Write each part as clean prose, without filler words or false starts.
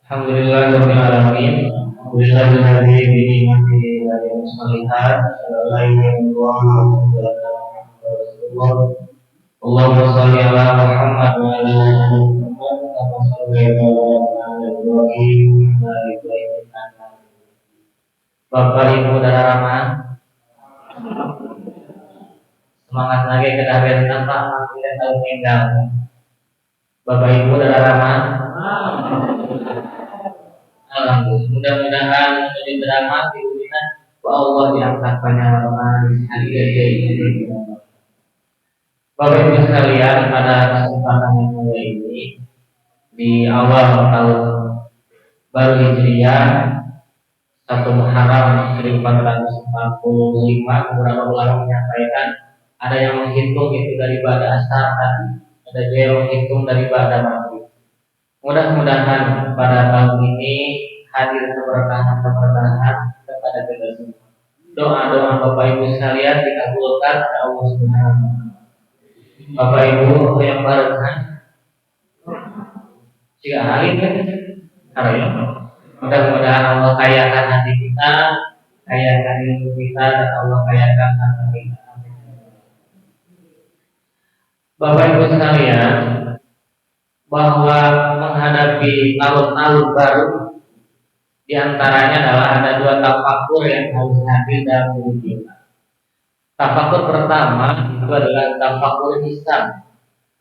Alhamdulillahirabbil alamin. Alhamdulillahilladzi bi ni'matihi ala salihat. Allahumma shalli ala Muhammad wa ala ali Muhammad kama shallaita ala Ibrahim wa ala ali Ibrahim innaka Hamidum Majid. Bapak Ibu dan Rama, semangat lagi ke hari tanpa kita tahu tinggal. Bapak Ibu dan Rama, alhamdulillah, mudah-mudahan menjadi drama di dunia Allah diangkat banyak orang di hari ini. Bapak Ibu sekalian, pada kesempatan yang mulia ini di awal tahun baru Hijriah 1 Muharram 1445, beberapa ulama menyampaikan ada yang menghitung itu dari pada asar tadi, ada juga yang menghitung dari pada maghrib. Mudah-mudahan pada tahun ini hadir keberkahan kepada kita semua. Doa-doa Bapak Ibu sekalian dikabulkan oleh Allah Subhanahu wa taala. Bapak Ibu yang barengan jika hari ini mudah-mudahan Allah kayakan hati kita, kayakan ilmu kita, dan Allah kayakan harta kita. Bapak Ibu sekalian, bahwa menghadapi tahun-tahun baru, diantaranya adalah ada 2 tafakur yang harus hadir dalam diri kita. Tafakur pertama itu adalah tafakur hisab,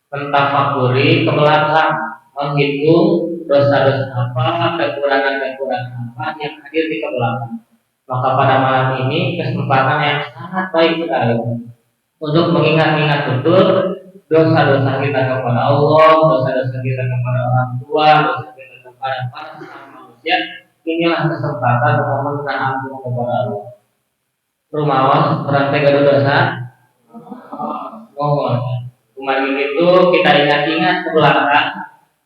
mentafakuri ke belakang, menghitung dosa-dosa apa, kekurangan-kekurangan apa yang hadir di ke belakang. Maka pada malam ini kesempatan yang sangat baik sekali untuk mengingat-ingat betul dosa-dosa kita kepada Allah, dosa-dosa kita kepada orang tua, dosa kita kepada para manusia. Inilah kesempatan memohonkan ampun kepada Allah. Rumawas berantai gaduh dosa, mohon. Kemarin itu kita ingat-ingat ke belakang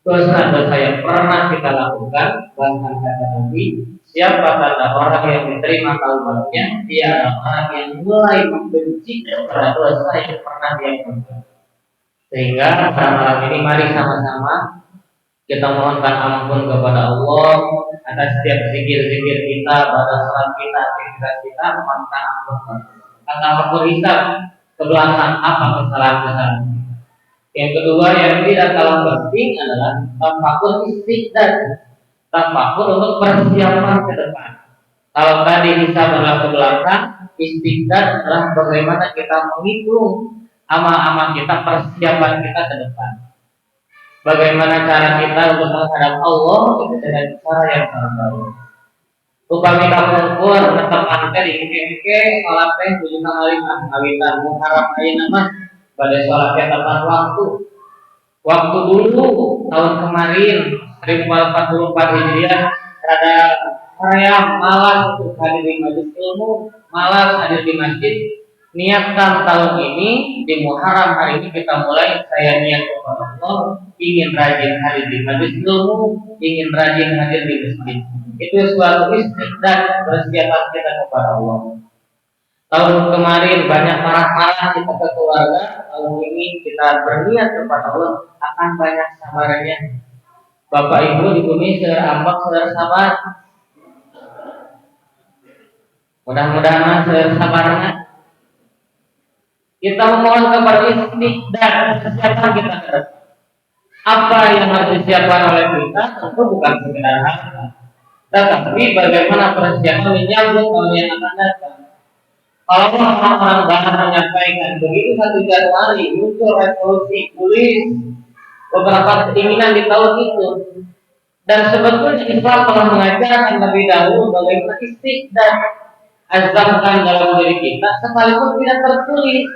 dosa-dosa yang pernah kita lakukan, bahkan kata Nabi, siapa tanda orang yang diterima taubatnya, dia adalah orang yang mulai membenci kepada dosa yang pernah dia lakukan. Sehingga pada malam ini mari sama-sama kita mohonkan ampun kepada Allah atas setiap zikir-zikir kita, pada salat kita, aktivitas kita, mohonkan ampun. Kata ampun hisab ke belakang apa kesalahan-kesalahan. Yang kedua yang tidak kalah penting adalah tafakur istiqdad, tafakur untuk persiapan ke depan. Kalau tadi hisab adalah ke belakang, istiqdad adalah bagaimana kita menghitung amal-amal kita, persiapan kita ke depan. Bagaimana cara kita untuk menghadap Allah itu dengan cara yang baru. Upami kapungkur tetap angkat di ike sholat teh tujuh kali kawitan muharram ayeuna mah pada sholat yang tepat waktu. Waktu dulu tahun kemarin 1444 Hijriah ada saya malas untuk hadir di majelis ilmu, malas hadir di masjid. Niatkan tahun ini di Muharram hari ini kita mulai, saya niat kepada Allah ingin rajin hadir di majelis ilmu, ingin rajin hadir di masjid. Itu suatu istiqdad persiapan kita kepada Allah. Tahun kemarin banyak marah-marah kita ke keluarga, tahun ini kita berniat kepada Allah akan banyak sabarannya. Bapak Ibu di bumi saudara ambak saudara sabar. Mudah-mudahan saudara sabarnya. Kita memohon kepada istiqdad persiapan kita ke depan. Apa yang harus disiapkan oleh kita tentu bukan sekedar harta, tetapi bagaimana persiapan menyambut tahun yang akan datang. Kalau orang-orang barat menyampaikan begitu 1 Januari muncul revolusi tulis beberapa keinginan di tahun itu, dan sebetulnya Islam telah mengajarkan lebih dahulu bagaimana istiqdad azamkan dalam diri kita sekalipun tidak tertulis.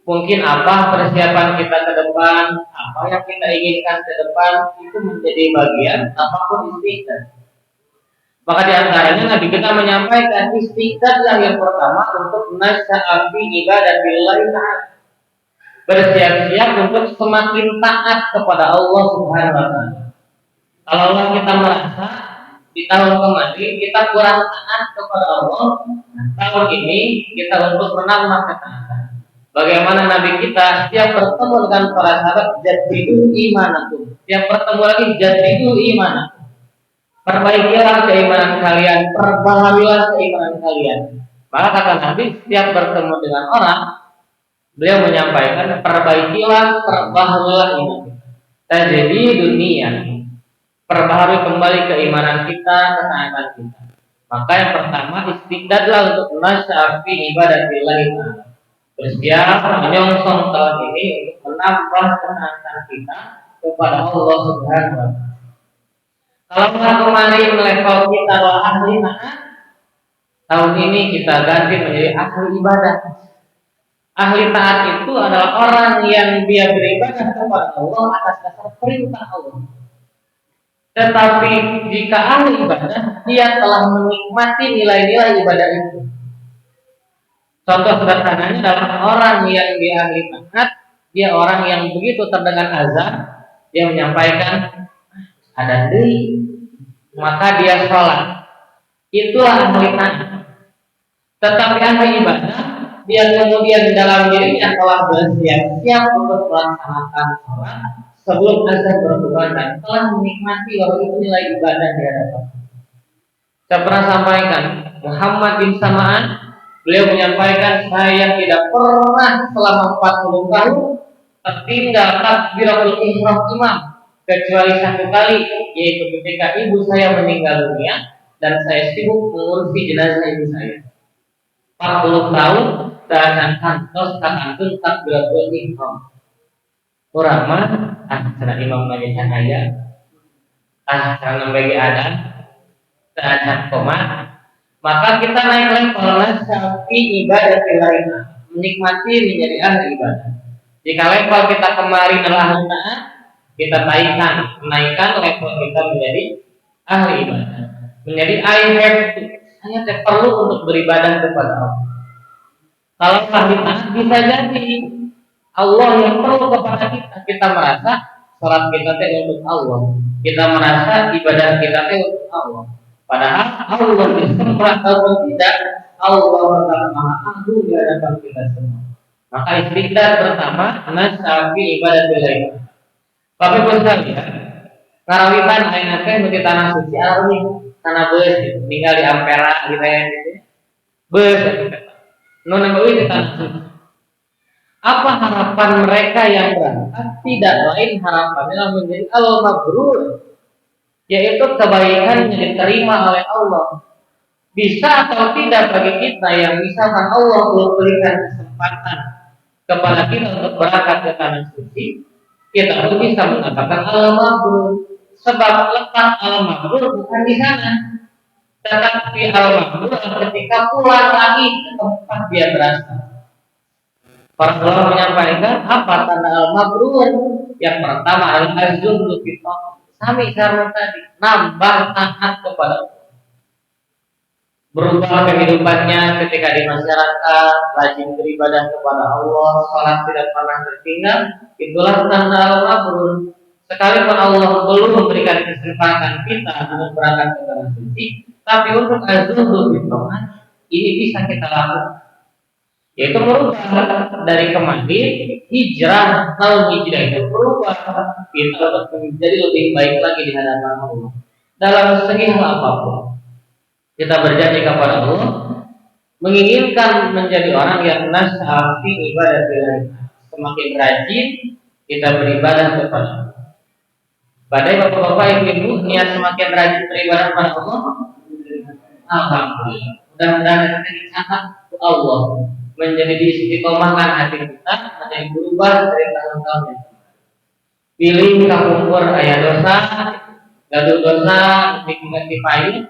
Mungkin apa persiapan kita ke depan, apa yang kita inginkan ke depan itu menjadi bagian apapun istiqdad. Maka di antaranya Nabi kita menyampaikan istiqdad yang pertama untuk nasya'afi ibadatillahi ta'ala, bersiap-siap untuk semakin taat kepada Allah Subhanahu wa taala. Kalau kita merasa di tahun kemarin kita kurang taat kepada Allah, tahun ini kita untuk menambah ketaatan. Bagaimana Nabi kita setiap bertemu dengan para sahabat jadidu imanakum, setiap bertemu lagi jadidu imanakum, Perbaikilah keimanan kalian, perbaharuilah keimanan kalian. Maka kata Nabi, setiap bertemu dengan orang, beliau menyampaikan, perbaikilah, perbaharuilah iman kita. Jadi dunia, perbaharui kembali keimanan kita, ketaatan kita. Maka yang pertama, istiqdadlah untuk nasyafi ibadatillah. Bersiap menyongsong tahun ini untuk menambah ketaatan kita kepada Allah Subhanahu wa Ta'ala. Kalau kemarin level kita adalah ahli taat, tahun ini kita ganti menjadi ahli ibadah. Ahli taat itu adalah orang yang dia beribadah kepada Allah atas dasar perintah Allah. Tetapi jika ahli ibadah, dia telah menikmati nilai-nilai ibadah itu. Contoh sederhananya adalah orang yang dia ahli taat, dia orang yang begitu terdengar azan, dia menyampaikan ada deui, maka dia sholat. Itulah ahli taat. Tetapi ahli ibadah, dia kemudian dalam dirinya telah bersiap-siap untuk melaksanakan sholat sebelum azan berkumandang, telah menikmati bahwa itu nilai ibadah di hadapan. Saya pernah sampaikan Muhammad bin Sam'an, beliau menyampaikan, saya tidak pernah selama 40 tahun tertinggal takbiratul ihram imam kecuali satu kali, yaitu ketika ibu saya meninggal dunia dan saya sibuk mengurusi jenazah ibu saya. 40 tahun dan kantos kakantun takbiratul ihram. Orang mah cara imam lagi cahaya, cara bagi adan, cara koma. Maka kita naik level nasyafi ibadah lain, menikmati menjadi ahli ibadah. Jika level kita kemarin adalah ahli taat, kita naikkan level kita menjadi ahli ibadah, menjadi saya perlu untuk beribadah kepada Allah. Kalau ahli taat bisa jadi Allah yang perlu kepada kita. Kita merasa sholat kita untuk Allah, kita merasa ibadah kita untuk Allah. Padahal Allah disembah atau tidak, Allah adalah Maha Agung di hadapan kita semua. Maka istiqdad pertama, nasyafi ibadah lain. Tapi pun sekalian, karawitan ayeuna teh nu di tanah suci alami, tanah beus tinggal di Ampera gitu ya. Beus nu nembeui di tanah suci. Apa harapan mereka yang berangkat? Tidak lain harapannya menjadi al-mabrur, yaitu kebaikan yang diterima oleh Allah. Bisa atau tidak bagi kita yang misalkan Allah belum berikan kesempatan kepada kita untuk berangkat ke tanah suci, kita pun bisa mengatakan al-mabrur. Sebab letak al-mabrur bukan di sana, tetapi al-mabrur ketika pulang lagi ke tempat dia berasal. Para ulama menyampaikan apa tanda al-mabrur? Yang pertama adalah az-zuhdu fi taat. Sami sareng tadi, nambah taat kepada Allah. Berubah kehidupannya ketika di masyarakat, rajin beribadah kepada Allah, salat tidak pernah tertinggal, itulah tanda al-mabrur. Sekalipun Allah belum memberikan kesempatan kita untuk berangkat ke tanah suci, tapi untuk az-zuhdu fi taat ini bisa kita lakukan. Yaitu merubah dari kemarin hijrah, kalau hijrah itu berubah kita menjadi lebih baik lagi di hadapan Allah dalam segi hal apapun. Kita berjanji kepada Allah menginginkan menjadi orang yang nasyafi ibadah billah. Semakin rajin kita beribadah kepada Allah. Badai bapak-bapak ibu-ibu niat semakin rajin beribadah kepada Allah, alhamdulillah. Mudah-mudahan kita dicatat Allah menjadi istiqomahkan hati kita, menjadi berubah dari tahun-tahun yang pilih kakumpur ayat dosa, gaduh dosa, nikmati pahit,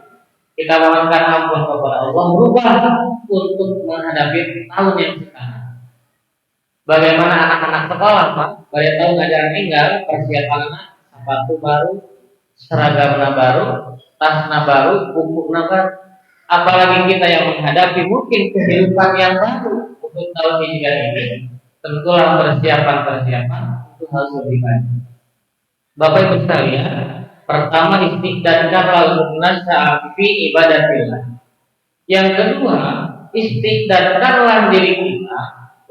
kita mohonkan ampun kepada Allah, berubah untuk menghadapi tahun yang sekarang. Bagaimana anak-anak sekolah, Pak? Pada tahun ajaran tinggal, persiapan anak, sepatu baru, seragamnya baru, tasnya baru, bukunya baru. Apalagi kita yang menghadapi mungkin kehidupan yang baru untuk tahun hijrah ini, tentulah persiapan itu harus lebih baik. Bapak Ibu sekalian, pertama istiqdadkanlah untuk nasyafi ibadatillah. Yang kedua, istiqdadkanlah diri kita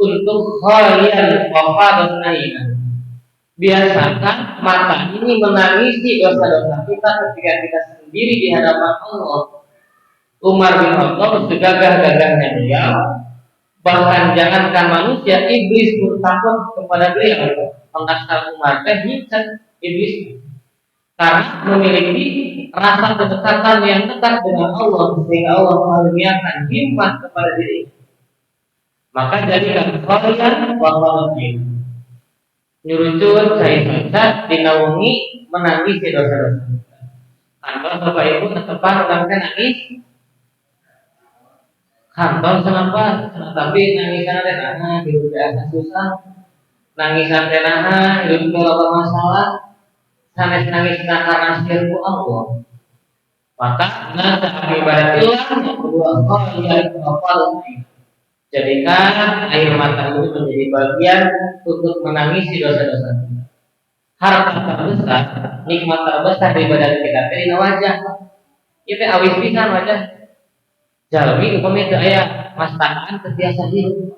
untuk khalian wafadat nainan. Biasakan mata ini menangisi dosa-dosa kita ketika kita sendiri di hadapan Allah. Umar bin Khattab segagah-gagahnya beliau, bahkan jangankan manusia, iblis pun takut kepada beliau. Pengasal Umar teh iblis karena memiliki rasa kedekatan yang dekat dengan Allah, sehingga Allah mengaruniakan hikmat kepada diri. Maka jadikan kalian wallahi nyurucut cai saja dinaungi menangisi dosa-dosa. Kantor bapak ibu tetepan orang nangis, kantor kenapa? Tapi nangisan teh hidup biasa susah, nangisan teh hidup kalau masalah, sanes nangis karena sirku Allah. Maka nasa ibadatillah yang kedua kalian hafal. Jadikan air mata itu menjadi bagian untuk menangisi dosa-dosa kita. Harta terbesar, nikmat terbesar di badan kita dari wajah. Itu awis pisan wajah. Jalmi upami teu aya mastakan terbiasa hidup.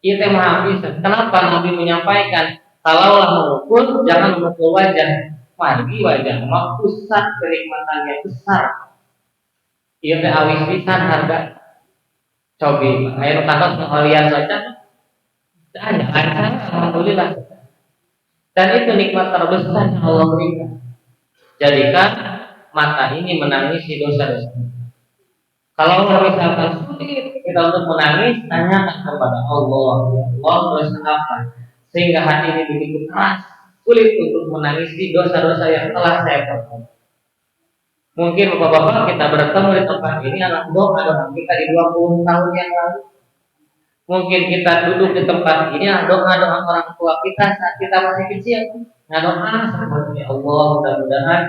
Itu maha pisan. Kenapa Nabi menyampaikan kalaulah memukul jangan memukul wajah. Margi wajah mah pusat kenikmatan yang besar. Itu awis pisan harga. Cobi, ayo kantor sekalian saja. Ada lancar, alhamdulillah. Dan itu nikmat terbesar yang Allah berikan. Jadikan mata ini menangisi dosa-dosa. Kalau misalkan sulit kita untuk menangis, tanyakan kepada Allah. Allah dosa apa? Sehingga hati ini begitu keras, sulit untuk menangisi dosa-dosa yang telah saya perbuat. Mungkin bapak-bapak kita bertemu di tempat ini anak doa kita di 20 tahun yang lalu. Mungkin kita duduk di tempat ini doa-doa orang tua kita saat kita masih kecil. Doa seperti Allah mudah-mudahan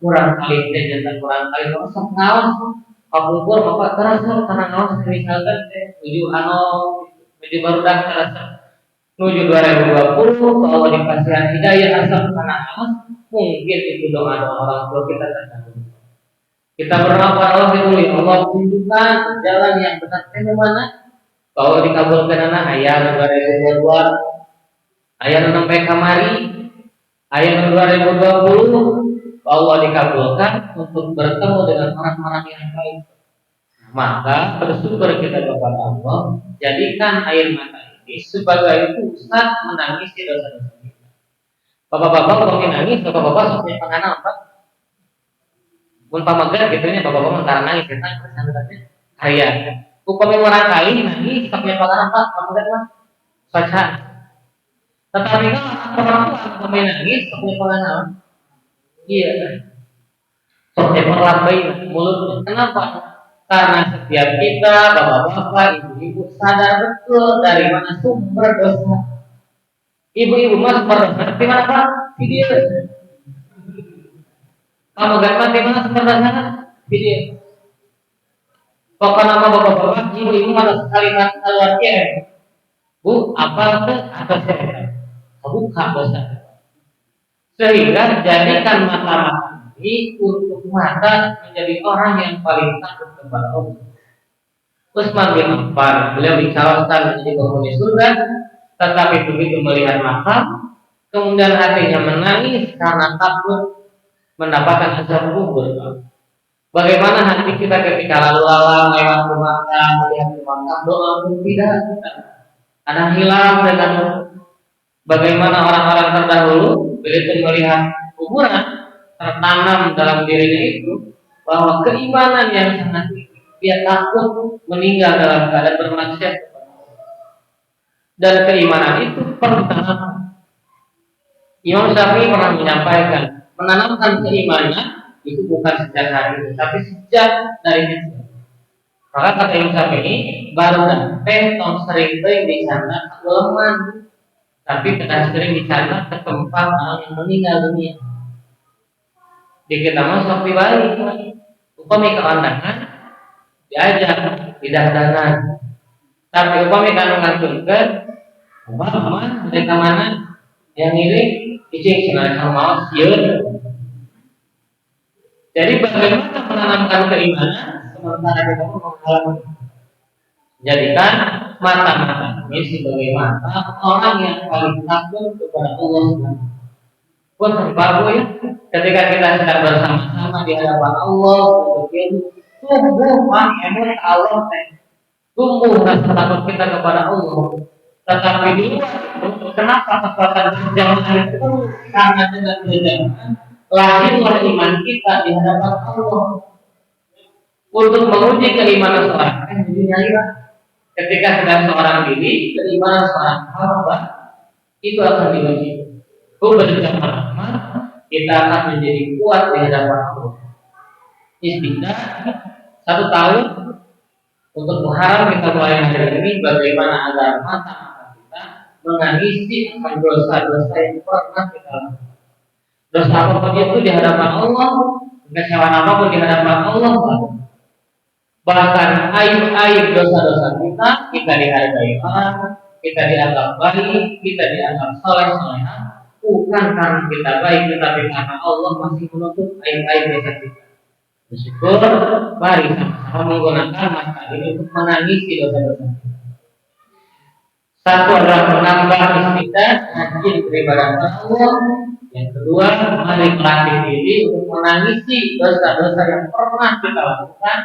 kurang kali dan kurang kali sok ngaos. Kapungkur bapak terasa karena ngaos misalkan menuju menuju baru dah terasa menuju 2020 kalau dikasih hidayah asal karena ngaos mungkin itu doa-doa orang tua kita terdahulu. Kita berdoa Allah tunjukkan jalan yang benar ke mana. Kalau dikabulkan anak ayat 2022, ayat sampai kamari, ayat 2020, Allah dikabulkan untuk bertemu dengan orang-orang yang baik. Maka bersyukur kita kepada Allah, jadikan air mata ini sebagai pusat menangisi dosa-dosa kita. Bapak-bapak kalau menangis, bapak-bapak punya pengalaman apa? Mun pamagar gitu nya bapak-bapak mentara nangis kita sangatnya karya. Upami orang kali nangis tapi pengalaman Pak pamagar mah baca. Tetapi kalau orang tua upami nangis tapi pengalaman iya kan. Seperti merlambai mulut. Kenapa? Karena setiap kita bapak-bapak, ibu-ibu sadar betul dari mana sumber dosa. Ibu-ibu mah sumber dosa di mana Pak? Video. Kamu gak mati mana sebenarnya video. Pokoknya nama bapak-bapak, ibu-ibu malah kalimat keluar Bu, apa itu atas saya? Buka dosa. Sehingga jadikan mata-mata ini untuk mata menjadi orang yang paling takut kepada Allah. Utsman bin Affan, beliau dicalonkan menjadi penghuni surga, tetapi begitu melihat makam, kemudian hatinya menangis karena takut mendapatkan azab kubur. Bagaimana hati kita ketika lalu lalang lewat rumah melihat rumah doa pun tidak ada hilang dengan bagaimana orang-orang terdahulu begitu melihat kuburan tertanam dalam dirinya itu bahwa keimanan yang sangat tinggi, dia takut meninggal dalam keadaan bermaksiat dan keimanan itu perlu ditanam. Imam Syafi'i pernah menyampaikan menanamkan keimanan itu bukan sejak hari ini, tapi sejak dari kecil. Maka kata Imam Syafi'i, baru teh tong sering teh di sana keleman, tapi kita sering di sana ke tempat orang yang meninggal dunia. Di kita masuk di Bali, upami keondangan diajak tidak danan, tapi upami kandungan tunggal, apa mereka mana yang ini icing sengaja mau siun. Jadi bagaimana menanamkan keimanan sementara kita mengalami? Jadikan mata-mata ini sebagai mata orang yang paling takut kepada Allah. Pun baru ya, ketika kita sedang bersama-sama di hadapan Allah, untuk tumbuh emosi Allah, tumbuh rasa takut kita kepada Allah. Tetapi di luar itu, kenapa kekuatan berjamaah itu? Karena dengan berjamaah lahirlah iman kita di hadapan Allah. Untuk menguji keimanan seorang ketika sedang seorang diri, keimanan seorang hamba itu akan diuji. Berjamaah kita akan menjadi kuat di hadapan Allah. Istiqdah 1 tahun untuk mengharap kita mulai hari ini bagaimana agar mata kita menghabisi akan dosa-dosa yang pernah kita lakukan. Dosa apapun itu di hadapan Allah, kekecewaan apapun di hadapan Allah, bahkan aib-aib dosa-dosa kita dihargai orang, kita dianggap baik, kita dianggap soleh-soleha, bukan karena kita baik, tetapi karena Allah masih menutup aib-aib dosa kita. Bersyukur, mari sama-sama menggunakan masa ini untuk menangisi dosa-dosa. Satu adalah menambah istiqdah, rajin beribadah kepada Allah. Yang kedua, mari melatih diri untuk menangisi dosa-dosa yang pernah kita lakukan.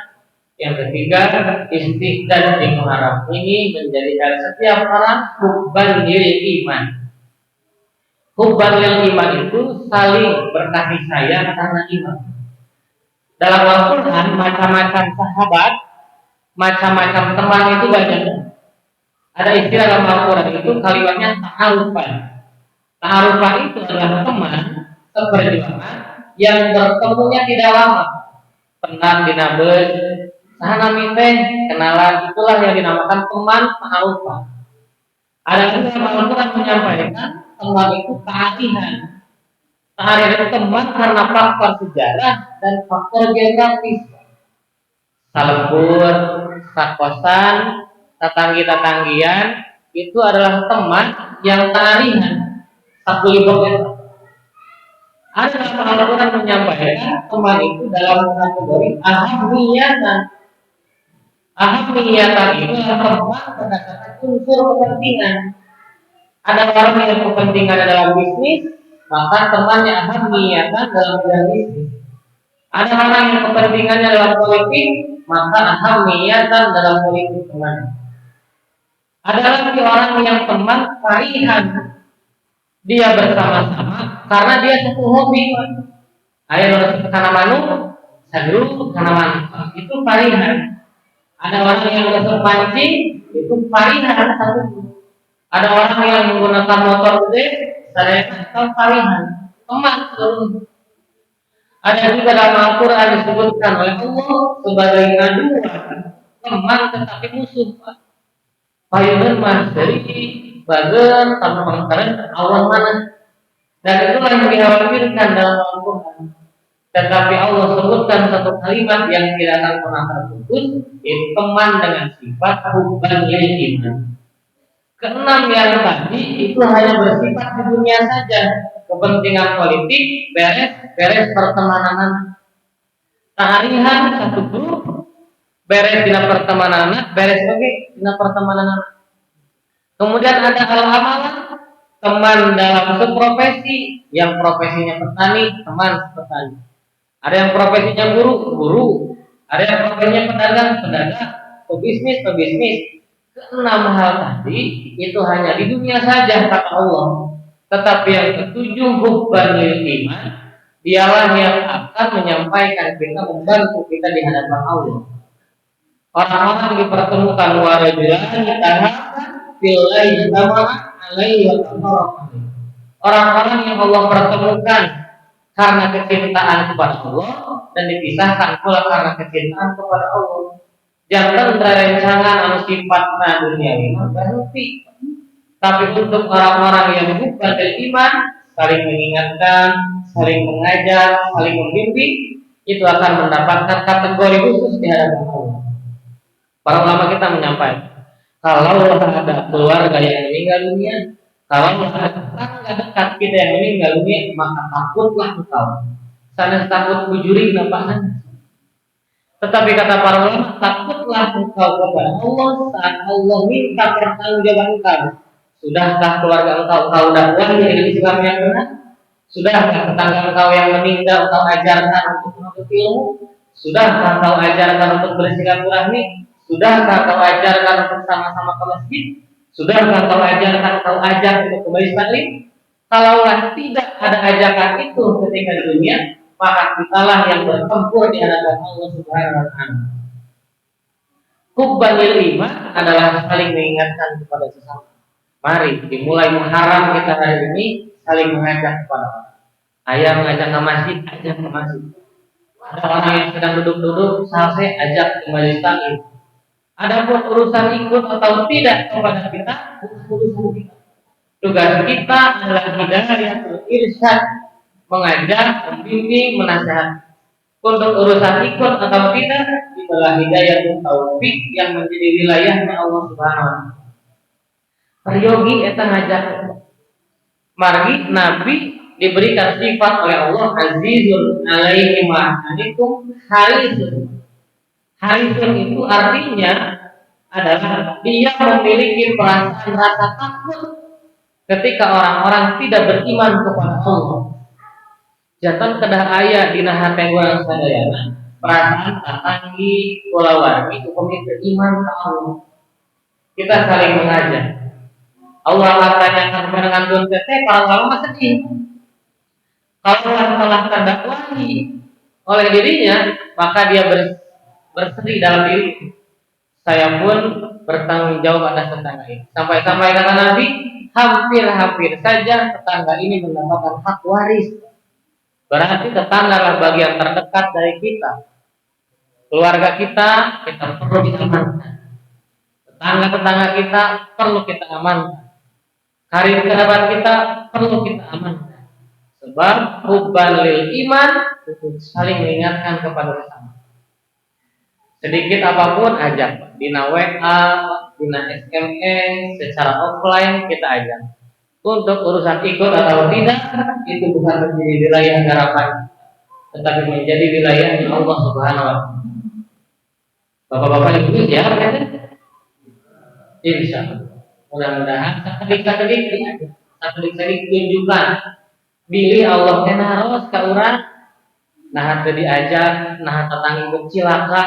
Yang ketiga, istiqdah di muharram ini menjadikan setiap orang hubban lil iman. Hubban lil iman itu saling berkasih sayang karena iman. Dalam Al-Quran, macam-macam sahabat, macam-macam teman itu banyak. Ada istilah dalam Al-Quran itu kalimatnya ta'arufan. Ta'arufan itu adalah teman seperjuangan yang bertemunya tidak lama. Pernah dinabes, sahanami teh, kenalan, itulah yang dinamakan teman ta'arufan. Ada juga dalam Al-Quran menyampaikan teman itu ta'arihan. Ta'arif itu teman karena faktor sejarah dan faktor geografis. Salebur, sakosan, tatanggi-tatanggian itu adalah teman yang ta'arihan. Sakulibok itu. Ada dalam Al-Quran menyampaikan teman itu dalam kategori ahamiyatan. Ahamiyatan itu adalah teman berdasarkan unsur kepentingan. Ada orang yang kepentingannya dalam bisnis, maka temannya ahamiyatan dalam bidang bisnis. Ada orang yang kepentingannya dalam politik, maka ahamiyatan dalam politik teman. Ada lagi orang yang teman parihan, dia bersama-sama karena dia satu hobi. Ayo karena manu, sadru karena manu, itu parihan. Ada orang yang bersepancing, itu parihan satu. Ada orang yang menggunakan motor gede, saya tahu parihan, teman seluruh. Ada juga dalam Al-Quran disebutkan oleh Allah sebagai aduan, teman tetapi musuh. Payunan mas dari bagian tanpa pengetahuan awal mana, dan itulah yang dikhawatirkan dalam Al-Quran. Tetapi Allah sebutkan satu kalimat yang tidak akan pernah terputus, yaitu teman dengan sifat hubban lil iman. Keenam yang tadi itu hanya bersifat di dunia saja, kepentingan politik beres pertemanan, ta'arihan satu grup beres dina pertemanan, beres lagi dina pertemanan. Kemudian ada al-amalan, teman dalam seprofesi, yang profesinya petani, teman petani. Ada yang profesinya guru, ada yang profesinya pedagang, pebisnis. Keenam hal tadi itu hanya di dunia saja kata Allah. Tetapi yang ketujuh hubban lil iman, dialah yang akan menyampaikan kita, membantu kita di hadapan Allah. Orang-orang dipertemukan warajulani tahaban billahi tama'a alaihi wa tabaraka. Orang-orang yang Allah pertemukan karena kecintaan kepada Allah dan dipisahkan pula karena kecintaan kepada Allah. Jangan rencangan anu sifatna duniawi berhenti. Tapi untuk orang-orang yang bukan beriman, saling mengingatkan, saling mengajar, saling membimbing, itu akan mendapatkan kategori khusus di hadapan Allah. Para ulama kita menyampaikan, kalau ada keluarga yang meninggal dunia, kalau ada tetangga dekat kita yang meninggal dunia, maka takutlah engkau. Sana takut bujuri nampaknya. Tetapi kata para ulama, takutlah engkau kepada Allah saat Allah minta pertanggungjawaban engkau. Sudahkah keluarga engkau dakwahnya dengan Islam yang benar? Sudahkah tetangga engkau yang meninggal engkau ajarkan untuk menuntut ilmu? Sudahkah engkau ajarkan untuk bersilaturahmi? Sudahkah engkau ajarkan untuk sama-sama ke masjid? Sudahkah engkau ajarkan engkau ajak untuk ke majelis taklim? Kalaulah tidak ada ajakan itu ketika di dunia, maka kitalah yang bertempur di hadapan Allah Subhanahu wa taala. Hubbanil iman adalah saling mengingatkan kepada sesama. Mari dimulai Muharram kita hari ini saling mengajak kepada orang. Ayah mengajak ke masjid, ajak ke masjid. Ada orang yang sedang duduk-duduk, selesai ajak ke majelis taklim. Adapun urusan ikut atau tidak kepada kita, urusan kita. Tugas kita adalah hidayatul irsyad, mengajak, membimbing, menasihat. Untuk urusan ikut atau tidak, itulah hidayatul taufik yang menjadi wilayahnya Allah Subhanahu wa taala. Peryogi eta ngajak. Margi Nabi diberikan sifat oleh Allah azizun alaihi ma anikum harisun. Harisun itu artinya adalah dia memiliki perasaan rasa takut ketika orang-orang tidak beriman kepada Allah. Jatan kedah aya dina hate urang sadayana perasaan tatanggi kulawargi upami beriman ke Allah. Kita saling mengajak. Allah akan tanyakan kepada ngantun teh para ulama sedih. Kalau telah terdakwahi oleh dirinya, maka dia bersedih dalam diri. Saya pun bertanggung jawab atas tetangga ini. Sampai-sampai kata Nabi, hampir-hampir saja tetangga ini mendapatkan hak waris. Berarti tetangga adalah bagian terdekat dari kita. Keluarga kita perlu diamankan. Tetangga-tetangga kita perlu kita amankan. Karir kerabat kita perlu kita amankan. Sebab hubban lil iman saling mengingatkan kepada sesama. Sedikit apapun ajak, dina WA, dina SMS, secara offline kita ajak. Untuk urusan ikut atau tidak, itu bukan menjadi wilayah garapan, tetapi menjadi wilayahnya Allah Subhanahu wa taala. Bapak-bapak ibu ya, insya Allah. Mudah-mudahan sakedik-sakedik aja, sakedik-sakedik tunjukkan diri Allah teh naros ka urang, nah teu diajak, nah tatanggi cilaka,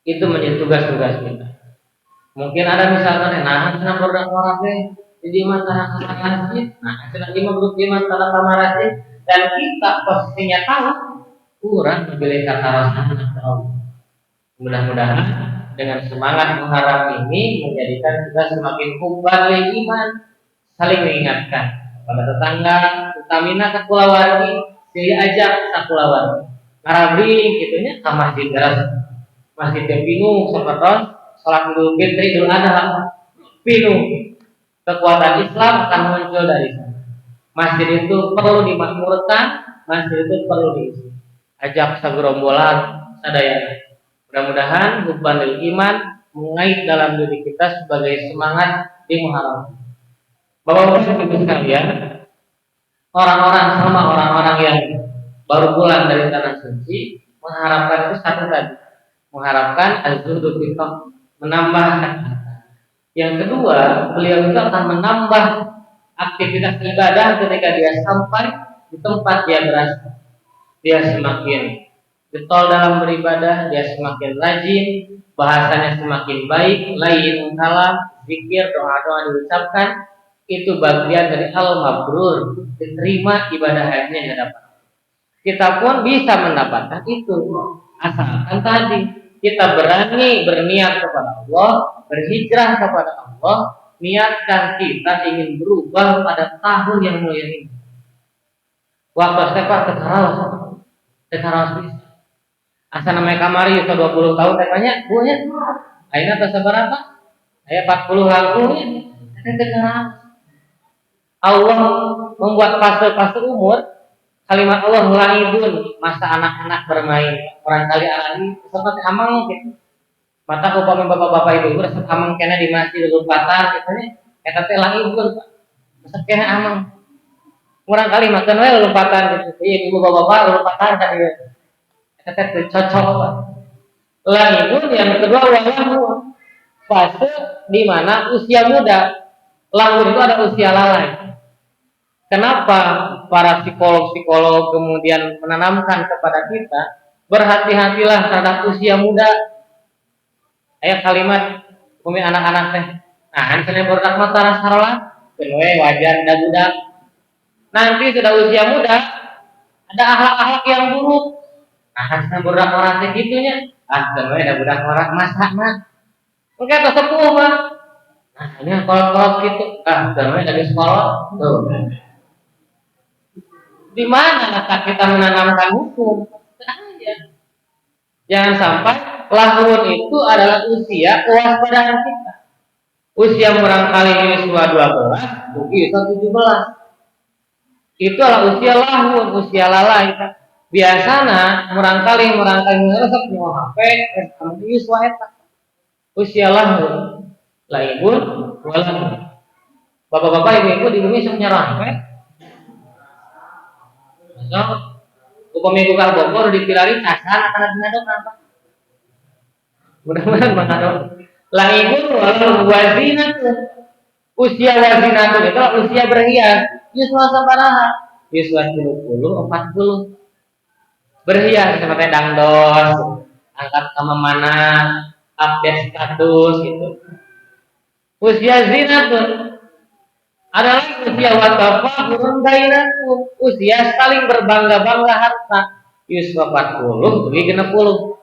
itu menjadi tugas-tugas kita. Mungkin ada misalkan nah cenah produk orang teh jadi mantara masjid, nah cenah di grup di mantara masjid dan kita posisinya tahu kurang memilih kata rasul Allah. Mudah-mudahan dengan semangat Muharram ini menjadikan kita semakin kuat lil iman, saling mengingatkan pada tetangga, utamina ka kulawargi, silih ajak sakulawargi. Ngarabring kitunya ka masjid garas. Masjid yang bingung sapertos salat Idul Fitri Idul Adha. Bingung. Kekuatan Islam akan muncul dari sana. Masjid itu perlu dimakmurkan, masjid itu perlu diisi. Ajak sagerombolan sadayana. Mudah-mudahan hubban lil iman mengait dalam diri kita sebagai semangat di Muharram. Bapak-bapak ibu sekalian, orang-orang yang baru pulang dari tanah suci mengharapkan itu satu tadi, mengharapkan az-zuhdu fil menambah harta. Yang kedua, beliau itu akan menambah aktivitas ibadah ketika dia sampai di tempat dia berasal. Dia semakin getol dalam beribadah, dia semakin rajin, bahasanya semakin baik, lain kalam, zikir, doa-doa diucapkan, itu bagian dari al-mabrur, diterima ibadah hajinya di hadapan. Kita pun bisa mendapatkan itu, asalkan tadi kita berani berniat kepada Allah, berhijrah kepada Allah, niatkan kita ingin berubah pada tahun yang mulia ini. Waktu setelah ketarawas bisa. Asa namanya kamari itu 20 tahun tanya, "Bu ya, ayeuna teh sabaraha?" Aya 40 langkungnya. Allah membuat fase-fase umur, kalimat Allah laibun, masa anak-anak bermain. Orang kali alami seperti amang gitu. Mata upami bapak-bapak ibu resep amang kena di masjid lumpatan katanya, eta teh laibun. Resep kena amang. Orang kali makan wae lompatan gitu. Ieu ibu bapak-bapak lompatan ka dieu. Eta teh cocok. Laibun yang kedua walahu. Fase di mana usia muda. Lalu itu ada usia lalai. Kenapa para psikolog-psikolog kemudian menanamkan kepada kita berhati-hatilah terhadap usia muda. Ayat kalimat umi anak-anak teh. Nah, misalnya berdak mata sarola, kenwe wajar dan budak. Nanti sudah usia muda, ada akhlak-akhlak yang buruk. Nah, misalnya berdak orang teh gitunya. Kenwe ada budak orang masak mah. Enggak tersepuh mah. Nah, ini kolot-kolot gitu. Kenwe dari sekolah. Tuh. Di mana letak kita menanamkan hukum? Jangan sampai lahun itu adalah usia kewaspadaan kita. Usia barangkali usia 12, usia 17. Itu adalah usia lahun, usia lalai. Biasana barangkali ngeresep nyawa HP, usia eta. Usia lahun. Laibun walam. Bapak-bapak, ibu-ibu di bumi sok nyerah HP. Upami buka Bogor dipilari casan akan ada apa? Mudah-mudahan mengado. Laibun walau wazinat. Usia wazinat itu usia berhias. Yuswa sabaraha. Yuswa 30, 40. Berhias seperti dangdos, angkat sama mana, update status gitu. Usia zinat adalah usia watafa burun bainakum, usia saling berbangga-bangga harta. Yuswa 40, dugi 60.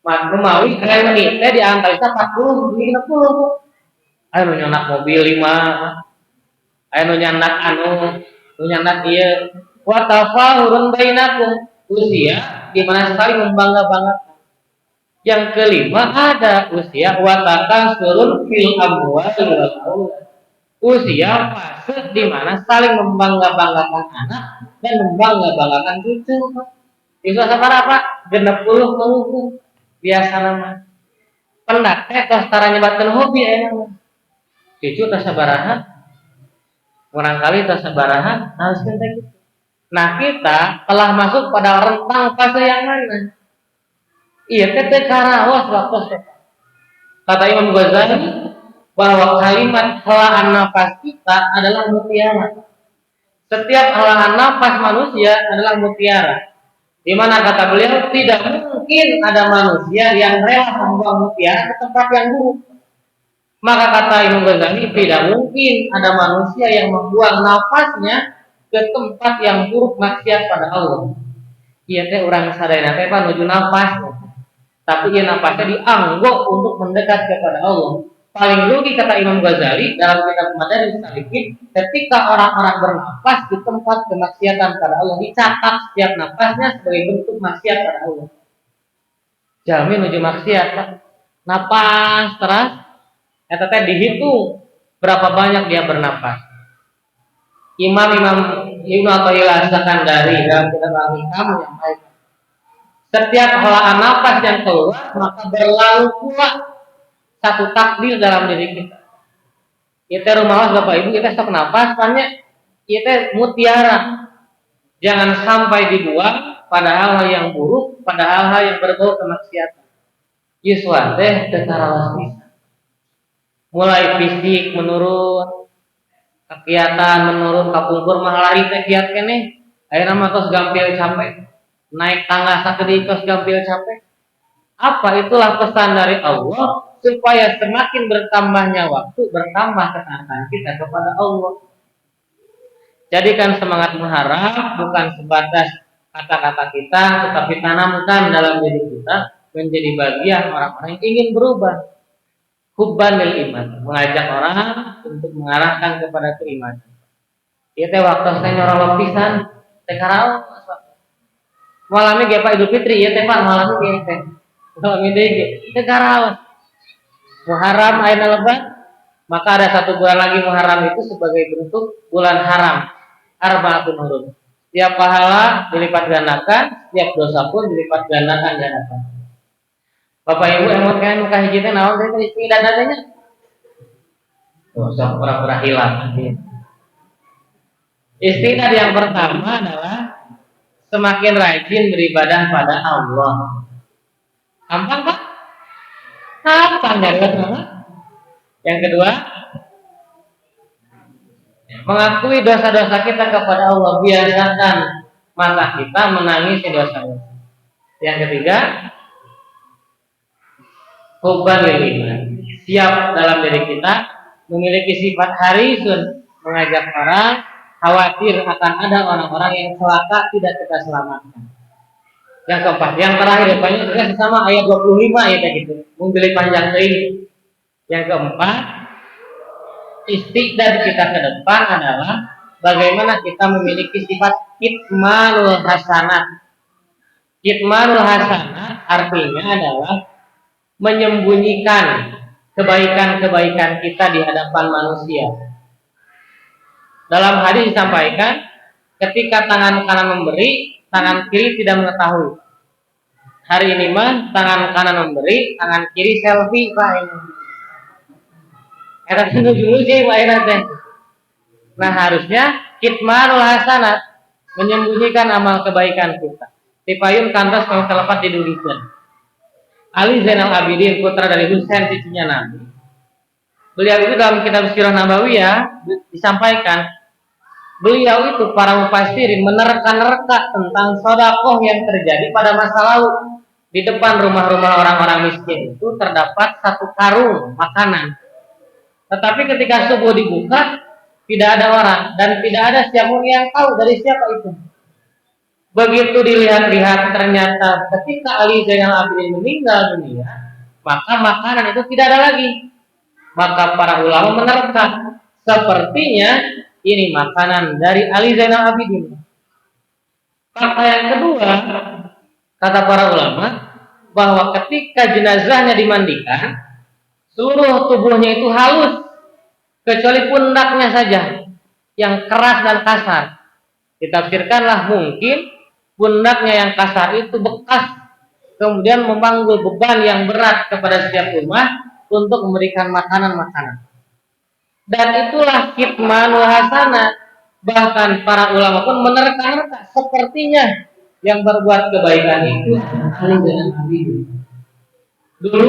Rumawi kaya wanita di antara 40, dugi 60. Ayo nyonak mobil 5. Ayo nyonak nyonak ieu. Watafa burun bainakum, usia di mana saling membangga-banggakan. Yang kelima ada usia watakasurun fil amwal wal aulad. Usia fase di mana saling membangga-banggakan anak dan membangga-banggakan cucu. Itu sabar apa? 60 keluhur. Biasa nama. Pendak teh tos tara nyebatkeun hobi aya mah. Cucu tos sabaraha? Barangkali tos sabaraha harus teh gitu. Nah, kita telah masuk pada rentang fase yang mana? Iya, tete karawas waktu. Kata Imam Ghazali bahwa kalimat helaan nafas kita adalah mutiara. Setiap helaan nafas manusia adalah mutiara. Di mana kata beliau tidak mungkin ada manusia yang rela membuang mutiara ke tempat yang buruk. Maka kata Imam Ghazali tidak mungkin ada manusia yang membuang nafasnya ke tempat yang buruk maksiat pada Allah. Iya teh orang sadayana teh nuju nafas. Tapi ia nafasnya dianggap untuk mendekat kepada Allah. Paling rugi kata Imam Ghazali dalam kitab Madarijus Salikin, ketika orang-orang bernafas di tempat kemaksiatan pada Allah, dicatat setiap nafasnya sebagai bentuk maksiat pada Allah. Jamin menuju maksiat, Pak. Nafas terus, eta teh dihitung berapa banyak dia bernafas. Imam Ibnu Athaillah Sakandari dalam kitab Al-Hikam menyampaikan, setiap helaan nafas yang keluar maka berlalu pula satu takdir dalam diri kita. Kita rumah Bapak Ibu kita stok nafas, tanya kita mutiara. Jangan sampai dibuang pada hal-hal yang buruk, pada hal-hal yang berbau kemaksiatan. Yuswa teh tetarawas bisa. Mulai fisik menurun, kegiatan menurun, kapungkur mahalari teh kiat keneh. Ayeuna mah tos gampil capek. Naik tangga sakeudeui tos gampil capek. Apa itulah pesan dari Allah supaya semakin bertambahnya waktu, bertambah ketaatan kita kepada Allah. Jadikan semangat mengharap bukan sebatas kata-kata kita, tetapi tanamkan dalam diri kita menjadi bagian orang-orang yang ingin berubah. Hubban lil iman, mengajak orang untuk mengarahkan kepada keimanan. Ieu teh waktu saya nyorolog pisan, teh karaos. Malamnya ge Pak Idul Fitri ieu teh Pak, malamnya ge teh. Malam ini ge teh karaos. Muharram ayeuna lebat, maka ada satu bulan lagi Muharram itu sebagai bentuk bulan haram. Arba'atun hurum. Setiap pahala dilipat gandakan, setiap dosa pun dilipat gandakan. Bapak Ibu emot kan muka hiji teh naon teh istri dan dadanya? Dosa pura-pura hilang. Istilah yang pertama adalah semakin rajin beribadah pada Allah. Gampang Pak? Gampang dari mana? Yang kedua, Mengakui dosa-dosa kita kepada Allah, biasakan mata kita menangisi dosa-dosa. Yang ketiga, hubban lil iman. Siap dalam diri kita memiliki sifat harisun, mengajak orang, khawatir akan ada orang-orang yang celaka tidak kita selamatkan. Yang keempat, yang terakhir banyak juga sama ayat 25 ya kayak gitu. Memilih panjang ini. Yang keempat, istiqdad kita ke depan adalah bagaimana kita memiliki sifat kitmanul hasanat. Kitmanul hasanat artinya adalah menyembunyikan kebaikan-kebaikan kita di hadapan manusia. Dalam hadis disampaikan, ketika tangan kanan memberi, tangan kiri tidak mengetahui. Hari ini mah tangan kanan memberi, tangan kiri selfie Pak ini. Eta nuju sih Pak teh. Nah, harusnya kitmanul hasanat, menyembunyikan amal kebaikan kita. Tipayun kantos kalau terlepas didulikan. Ali Zainal Abidin, putra dari Husain cicinya Nabi. Beliau itu dalam kitab Sirah Nabawiyah disampaikan, beliau itu para mufassirin menerka-nerka tentang sedekah yang terjadi pada masa lalu. Di depan rumah-rumah orang-orang miskin itu terdapat satu karung makanan. Tetapi ketika subuh dibuka, tidak ada orang dan tidak ada siapapun yang tahu dari siapa itu. Begitu dilihat-lihat ternyata ketika Ali Zainal Abidin meninggal dunia, maka makanan itu tidak ada lagi. Maka para ulama menerka, sepertinya ini makanan dari Ali Zainal Abidin. Fakta yang kedua, kata para ulama, bahwa ketika jenazahnya dimandikan, seluruh tubuhnya itu halus, kecuali pundaknya saja yang keras dan kasar. Ditafsirkanlah mungkin pundaknya yang kasar itu bekas, kemudian memanggul beban yang berat kepada setiap umat untuk memberikan makanan-makanan. Dan itulah kitmanul hasanah. Bahkan para ulama pun menerka-nerka, sepertinya yang berbuat kebaikan itu Ali Zainal Abidin. Dulu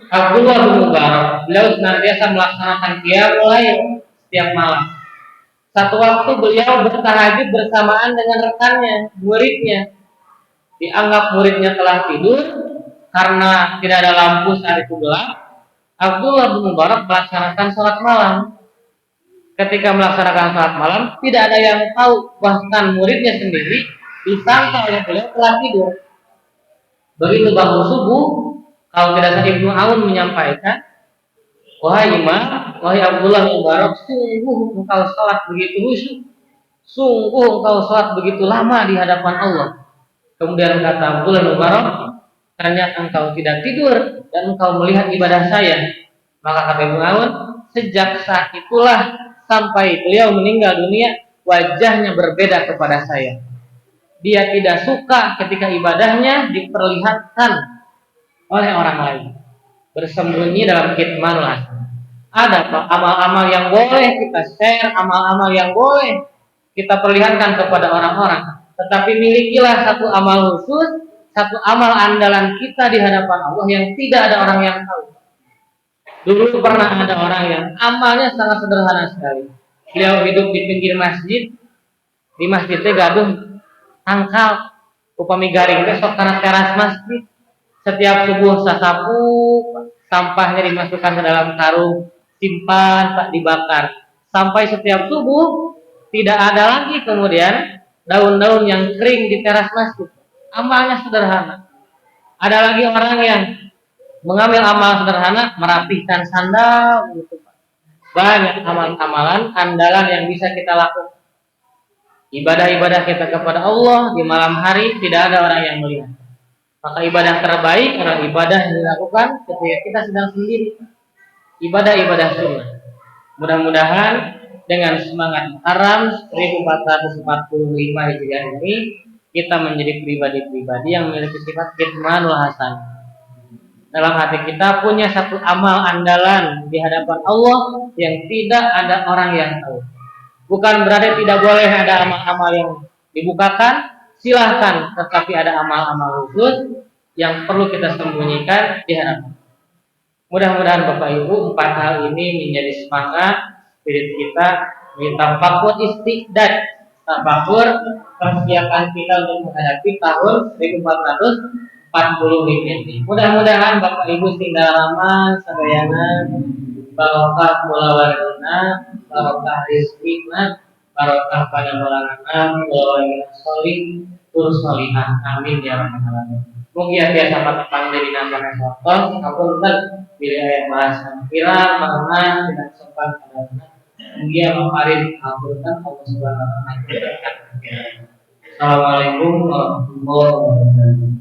Abdullah bin Mubarak, beliau senantiasa melaksanakan qiyamul lail setiap malam. Satu waktu beliau bertahajud bersamaan dengan rekannya, muridnya. Dianggap muridnya telah tidur karena tidak ada lampu saat itu gelap. Abdullah bin Mubarak melaksanakan sholat malam. Ketika melaksanakan sholat malam, tidak ada yang tahu, bahkan muridnya sendiri disangka oleh beliau telah tidur. Begitu bangun subuh, kalau tidak salah Ibnu Aun menyampaikan, wahai imam, wahai Abdullah bin Mubarak, sungguh engkau sholat begitu khusyuk, sungguh engkau sholat begitu lama di hadapan Allah. Kemudian kata Abdullah bin Mubarak, ternyata engkau tidak tidur dan engkau melihat ibadah saya. Maka kata Ibnu Aun, sejak saat itulah sampai beliau meninggal dunia, wajahnya berbeda kepada saya. Dia tidak suka ketika ibadahnya diperlihatkan oleh orang lain, bersembunyi dalam kitmanul hasanah. Ada amal-amal yang boleh kita share, amal-amal yang boleh kita perlihatkan kepada orang-orang. Tetapi milikilah satu amal khusus, satu amal andalan kita di hadapan Allah yang tidak ada orang yang tahu. Dulu pernah ada orang yang amalnya sangat sederhana sekali. Beliau hidup di pinggir masjid, di masjidnya gaduh tangkal, upami garing besok karena teras masjid. Setiap subuh sasapu, sampahnya dimasukkan ke dalam karung, simpan, tak dibakar. Sampai setiap subuh tidak ada lagi kemudian daun-daun yang kering di teras masjid. Amalnya sederhana. Ada lagi orang yang mengambil amal sederhana, merapihkan sandal, gitu. Banyak amal-amalan andalan yang bisa kita lakukan. Ibadah-ibadah kita kepada Allah di malam hari tidak ada orang yang melihat. Maka ibadah terbaik adalah ibadah yang dilakukan ketika kita sedang sendiri. Ibadah-ibadah sunnah. Mudah-mudahan dengan semangat Muharram 1445 Hijriah ini kita menjadi pribadi-pribadi yang memiliki sifat kitmanul hasanah. Dalam hati kita punya satu amal andalan di hadapan Allah yang tidak ada orang yang tahu. Bukan berarti tidak boleh ada amal-amal yang dibukakan, silahkan, tetapi ada amal-amal khusus yang perlu kita sembunyikan di hadapan. Mudah-mudahan Bapak Ibu 4 hal ini menjadi semangat spirit kita Tafakur istiqdad. Tafakur persiapan kita untuk menghadapi tahun 1440 Hijriah. Mudah-mudahan Bapak Ibu tinggal lama sadayana barokah mulawarina, barokah rizkina, barokah pada bulanana, mulawina solih, solihah. Amin ya rabbal alamin. Mugia biasa patepang dari nasana sotos, kapunten bila ayat bahasa kira karena tidak sopan pada benar. Mugia maparin kapunten Allah Subhanahu wa taala. Assalamualaikum warahmatullahi wabarakatuh.